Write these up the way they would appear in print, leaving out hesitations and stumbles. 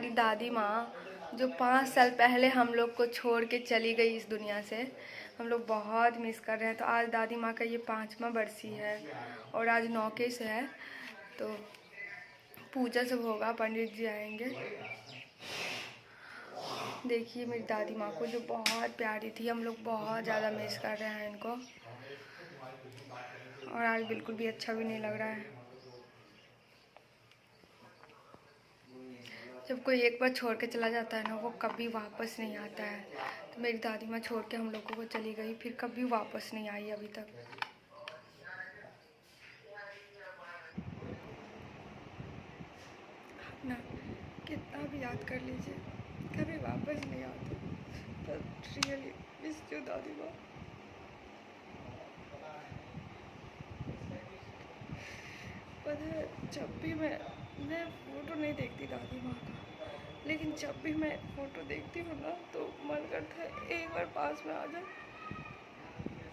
हमारी दादी माँ जो 5 साल पहले हम लोग को छोड़ के चली गई इस दुनिया से, हम लोग बहुत मिस कर रहे हैं। तो आज दादी माँ का ये 5वां बरसी है और आज नौके से है, तो पूजा सब होगा, पंडित जी आएंगे। देखिए मेरी दादी माँ को जो बहुत प्यारी थी, हम लोग बहुत ज़्यादा मिस कर रहे हैं इनको। और आज बिल्कुल भी अच्छा भी नहीं लग रहा है। जब कोई एक बार छोड़ के चला जाता है ना, वो कभी वापस नहीं आता है। तो मेरी दादी माँ छोड़ के हम लोगों को चली गई, फिर कभी वापस नहीं आई अभी तक। ना कितना भी याद कर लीजिए, कभी वापस नहीं आते। बट रियली मिस यू दादी माँ। पता है, जब भी मैं फ़ोटो नहीं देखती दादी माँ का, लेकिन जब भी मैं फ़ोटो देखती हूँ ना, तो मन करता है एक बार पास में आ जाए,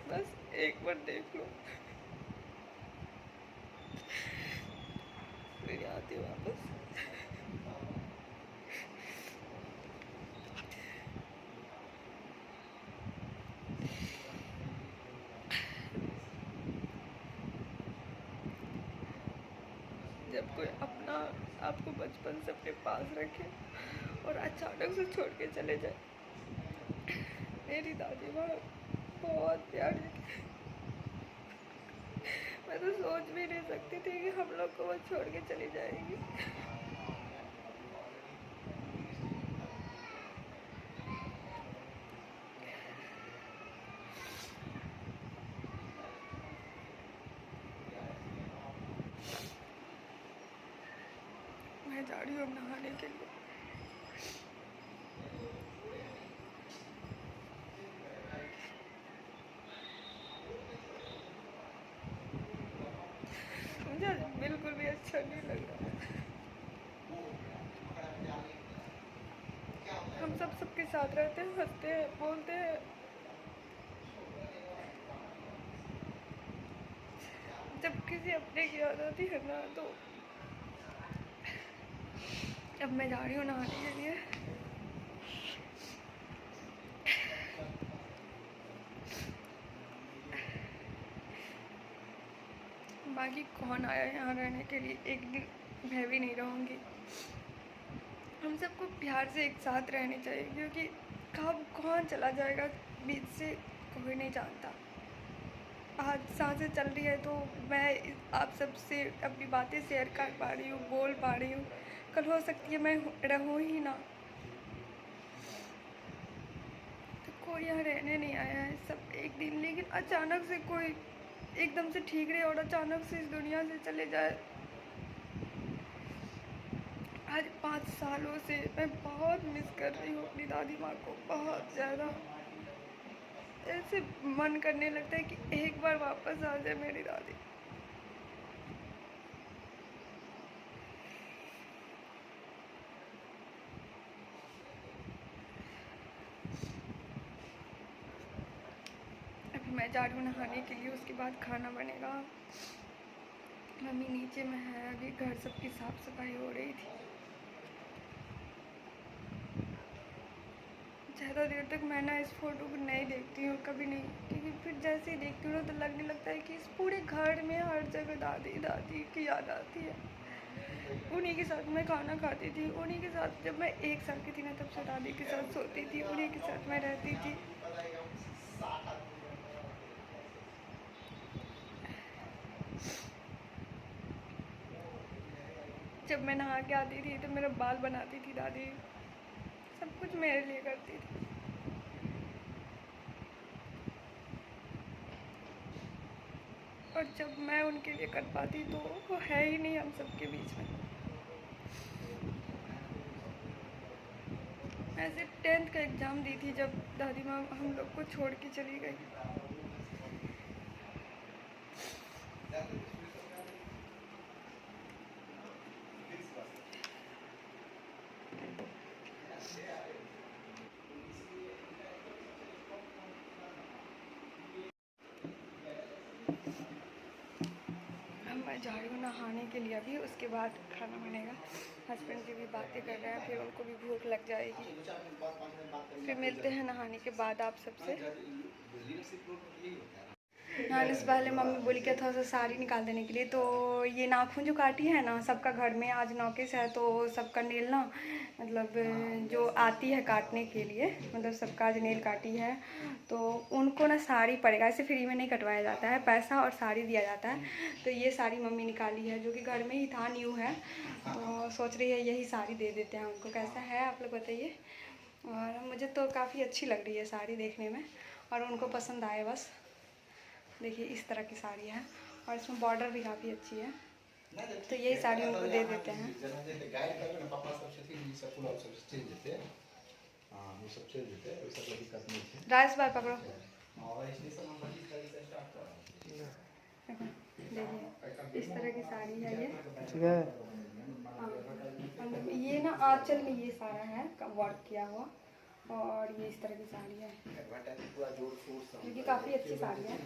बस एक बार देख लो, फिर आती हूँ वापस। जब कोई अपना आपको बचपन से अपने पास रखे और अचानक से छोड़ के चले जाए। मेरी दादी माँ बहुत प्यारी थी। मैं तो सोच भी नहीं सकती थी कि हम लोग को वो छोड़ के चली जाएगी। मैं जा रही हूँ नहाने के लिए। मुझे बिल्कुल भी अच्छा नहीं लग रहा है। हम सब सबके साथ रहते हैं, हंसते हैं, बोलते हैं। जब किसी अपने की याद आती है ना, तो अब मैं जा रही हूँ नहाने के लिए। बाकी कौन आया यहाँ रहने के लिए, एक दिन मैं भी नहीं रहूँगी। हम सबको प्यार से एक साथ रहनी चाहिए, क्योंकि कब कौन चला जाएगा बीच से कोई नहीं जानता। आज सांसें चल रही है तो मैं आप सबसे अपनी बातें शेयर कर पा रही हूँ, बोल पा रही हूँ। कल हो सकती है मैं रहूँ ही ना, तो कोई यहाँ रहने नहीं आया है, सब एक दिन। लेकिन अचानक से कोई एकदम से ठीक रहे और अचानक से इस दुनिया से चले जाए। आज 5 सालों से मैं बहुत मिस कर रही हूँ अपनी दादी माँ को, बहुत ज़्यादा। ऐसे मन करने लगता है कि एक बार वापस आ जाए मेरी दादी। अभी मैं जा रही हूँ नहाने के लिए, उसके बाद खाना बनेगा। मम्मी नीचे में है, अभी घर सबकी साफ सफाई हो रही थी। ज़्यादा देर तक मैं ना इस फ़ोटो को नहीं देखती हूँ, कभी नहीं, क्योंकि फिर जैसे ही देखती हूँ ना, तो लगने लगता है कि इस पूरे घर में हर जगह दादी दादी की याद आती है। उन्हीं के साथ मैं खाना खाती थी, उन्हीं के साथ जब मैं 1 साल की थी ना, तब से दादी के साथ सोती थी, उन्हीं के साथ मैं रहती थी। जब मैं नहा के आती थी तो मेरा बाल बनाती थी दादी, सब कुछ मेरे लिए करती थी। और जब मैं उनके लिए कर पाती तो वो है ही नहीं हम सबके बीच में। मैं सिर्फ 10th का एग्ज़ाम दी थी जब दादी माँ हम लोग को छोड़ के चली गई। अब मैं जा रही हूँ नहाने के लिए अभी, उसके बाद खाना बनेगा। हस्बैंड जी भी बातें कर रहे हैं, फिर उनको भी भूख लग जाएगी। फिर मिलते हैं नहाने के बाद आप सबसे। नहाने से पहले मम्मी बोली क्या थोड़ा सा साड़ी निकाल देने के लिए, तो ये नाखून जो काटी है ना, सबका घर में आज नौकेस है, तो सबका नेल ना मतलब जो आती है काटने के लिए, मतलब सबका आज नेल काटी है, तो उनको ना साड़ी पड़ेगा। ऐसे फ्री में नहीं कटवाया जाता है, पैसा और साड़ी दिया जाता है। तो ये साड़ी मम्मी निकाली है, जो कि घर में ही था, न्यू है, तो सोच रही है यही साड़ी दे देते हैं उनको। कैसा है आप लोग बताइए। और मुझे तो काफ़ी अच्छी लग रही है साड़ी देखने में, और उनको पसंद आए बस। देखिए इस तरह की साड़ी है, और इसमें बॉर्डर भी काफ़ी अच्छी है, तो यही साड़ी उनको दे देते हैं। राइस बार पकड़ो। देखिए इस तरह की साड़ी है ये, ठीक है। हाँ, मतलब ये ना आंचल में ये सारा है वर्क किया हुआ, और ये इस तरह की साड़ी है, क्योंकि काफ़ी अच्छी साड़ी है।